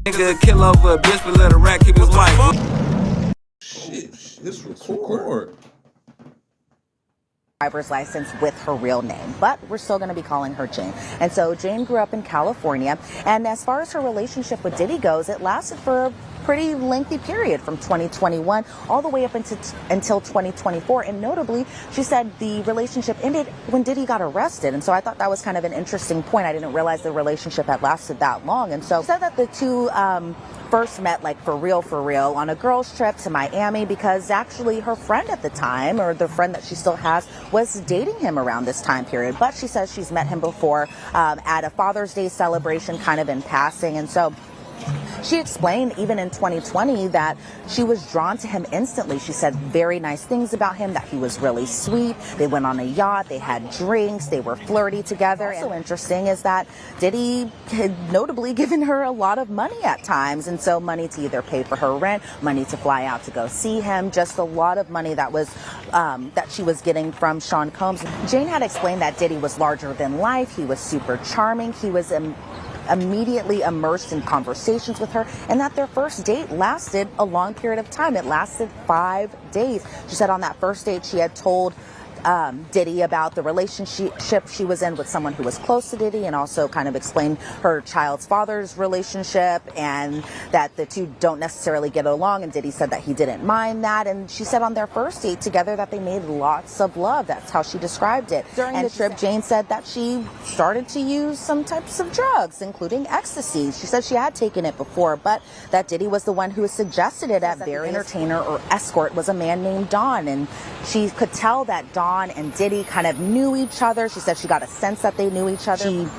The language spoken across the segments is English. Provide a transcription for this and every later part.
Nigga kill over a bitch, but let a rat keep his wife. Shit, this record. Driver's license with her real name, but we're still going to be calling her Jane. And so Jane grew up in California, and as far as her relationship with Diddy goes, it lasted for a pretty lengthy period from 2021 all the way up until 2024. And notably, she said the relationship ended when Diddy got arrested. And so I thought that was kind of an interesting point. I didn't realize the relationship had lasted that long. And so she said that the two first met like for real on a girls trip to Miami, because actually her friend at the time, or the friend that she still has, was dating him around this time period. But she says she's met him before at a Father's Day celebration, kind of in passing. And so she explained even in 2020 that she was drawn to him instantly. She said very nice things about him, that he was really sweet. They went on a yacht, they had drinks, they were flirty together. Also interesting is that Diddy had notably given her a lot of money at times. And so money to either pay for her rent, money to fly out to go see him, just a lot of money that was that she was getting from Sean Combs. Jane had explained that Diddy was larger than life. He was super charming. He was immediately immersed in conversations with her, and that their first date lasted a long period of time. It lasted 5 days. She said on that first date she had told Diddy about the relationship she was in with someone who was close to Diddy, and also kind of explained her child's father's relationship and that the two don't necessarily get along, and Diddy said that he didn't mind that. And she said on their first date together that they made lots of love. That's how she described it. During the trip, Jane said that she started to use some types of drugs, including ecstasy. She said she had taken it before, but that Diddy was the one who suggested it at various. Entertainer or escort was a man named Don, and she could tell that Don and Diddy kind of knew each other. She said she got a sense that they knew each other.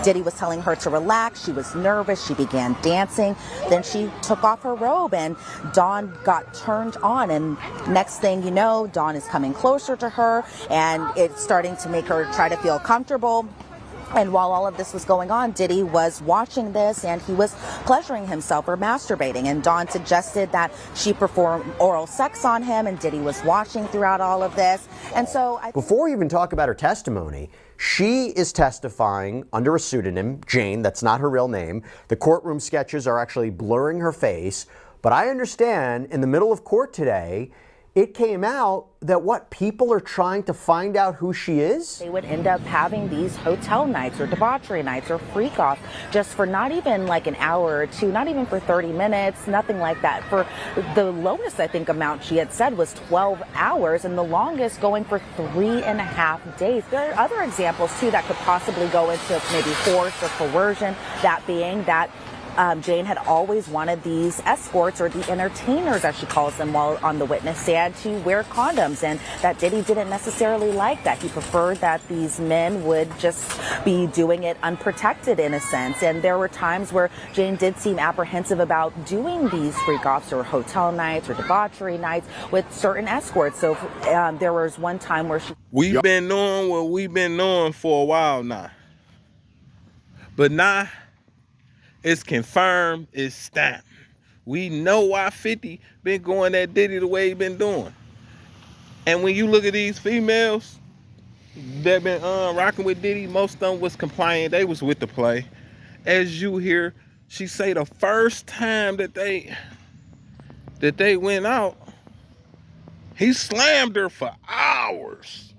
Diddy was telling her to relax. She was nervous. She began dancing. Then she took off her robe and Dawn got turned on. And next thing you know, Dawn is coming closer to her and it's starting to make her try to feel comfortable. And while all of this was going on, Diddy was watching this and he was pleasuring himself or masturbating. And Dawn suggested that she perform oral sex on him, and Diddy was watching throughout all of this. And so before we even talk about her testimony, she is testifying under a pseudonym, Jane. That's not her real name. The courtroom sketches are actually blurring her face. But I understand in the middle of court today, it came out that people are trying to find out who she is. They would end up having these hotel nights or debauchery nights or freak off just for not even like an hour or two, not even for 30 minutes, nothing like that. For the lowest, I think, amount she had said was 12 hours, and the longest going for 3.5 days. There are other examples too that could possibly go into maybe force or coercion, that being that Jane had always wanted these escorts, or the entertainers as she calls them, while on the witness stand, to wear condoms, and that Diddy didn't necessarily like that. He preferred that these men would just be doing it unprotected in a sense. And there were times where Jane did seem apprehensive about doing these freak-offs or hotel nights or debauchery nights with certain escorts. So there was one time where We've been knowing what we've been knowing for a while now. But now it's confirmed, it's stamped. We know why 50 been going at Diddy the way he been doing. And when you look at these females that been rocking with Diddy, most of them was compliant. They was with the play. As you hear, she say the first time that they went out, he slammed her for hours.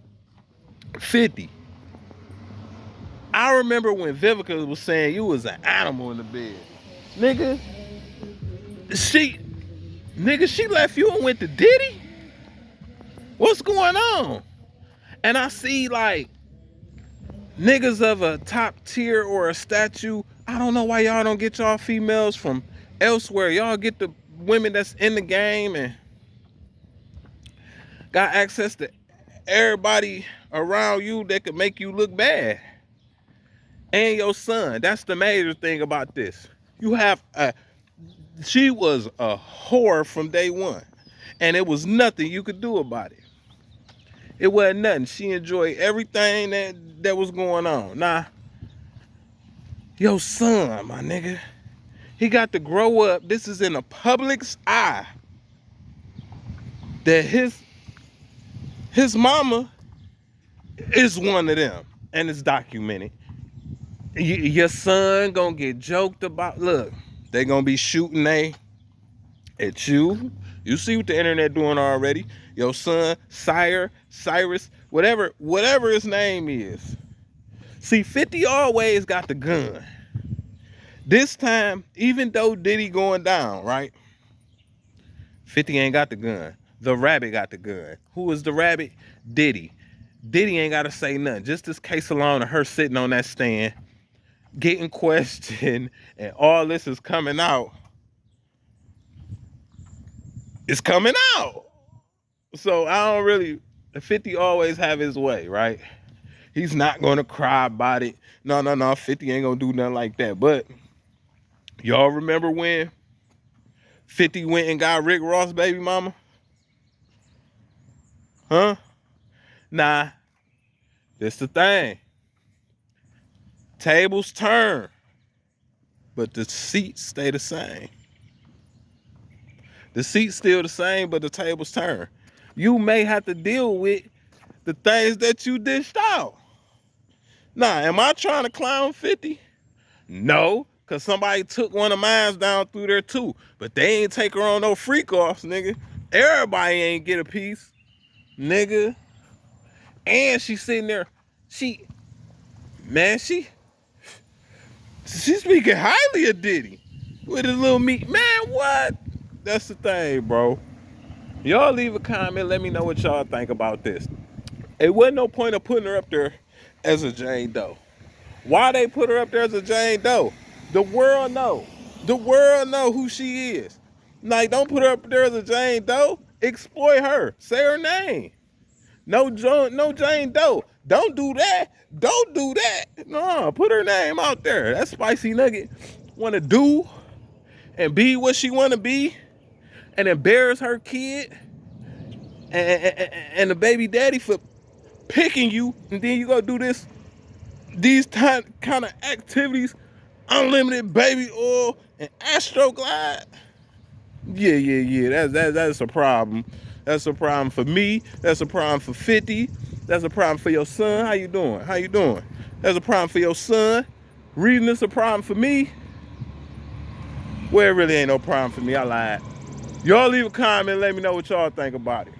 50. I remember when Vivica was saying you was an animal in the bed. Nigga, she left you and went to Diddy? What's going on? And I see like niggas of a top tier or a statue. I don't know why y'all don't get y'all females from elsewhere. Y'all get the women that's in the game and got access to everybody around you that could make you look bad. And your son. That's the major thing about this. She was a whore from day one. And it was nothing you could do about it. It wasn't nothing. She enjoyed everything that was going on. Now, your son, my nigga, he got to grow up. This is in the public's eye. That his mama is one of them. And it's documented. Your son gonna get joked about. Look, They gonna be shooting at you. You see what the internet doing already. Your son, Cyrus, whatever his name is. See, 50 always got the gun. This time, even though Diddy going down, right? 50 ain't got the gun. The rabbit got the gun. Who is the rabbit? Diddy. Diddy ain't got to say nothing. Just this case alone of her sitting on that stand, getting questioned, and all this is coming out. It's coming out. So I don't really, 50 always have his way, right? He's not going to cry about it. No, 50 ain't going to do nothing like that. But y'all remember when 50 went and got Rick Ross' baby mama? Huh? Nah, this the thing. Tables turn, but the seats stay the same. The seats still the same, but the tables turn. You may have to deal with the things that you dished out. Nah, am I trying to clown 50? No, because somebody took one of mine down through there too. But they ain't take her on no freak offs, nigga. Everybody ain't get a piece, nigga. And she sitting there, she speaking highly of Diddy with his little meat. Man, what? That's the thing, bro. Y'all leave a comment. Let me know what y'all think about this. It wasn't no point of putting her up there as a Jane Doe. Why they put her up there as a Jane Doe? The world know. The world know who she is. Like, don't put her up there as a Jane Doe. Exploit her. Say her name. No Jane Doe. Don't do that. Don't do that. No, put her name out there. That spicy nugget want to do and be what she want to be and embarrass her kid and the baby daddy for picking you, and then you go do these kind of activities, unlimited baby oil and Astroglide. Yeah. That's a problem. That's a problem for me. That's a problem for 50. That's a problem for your son. How you doing? That's a problem for your son. Reading this a problem for me. Well, it really ain't no problem for me. I lied. Y'all leave a comment. Let me know what y'all think about it.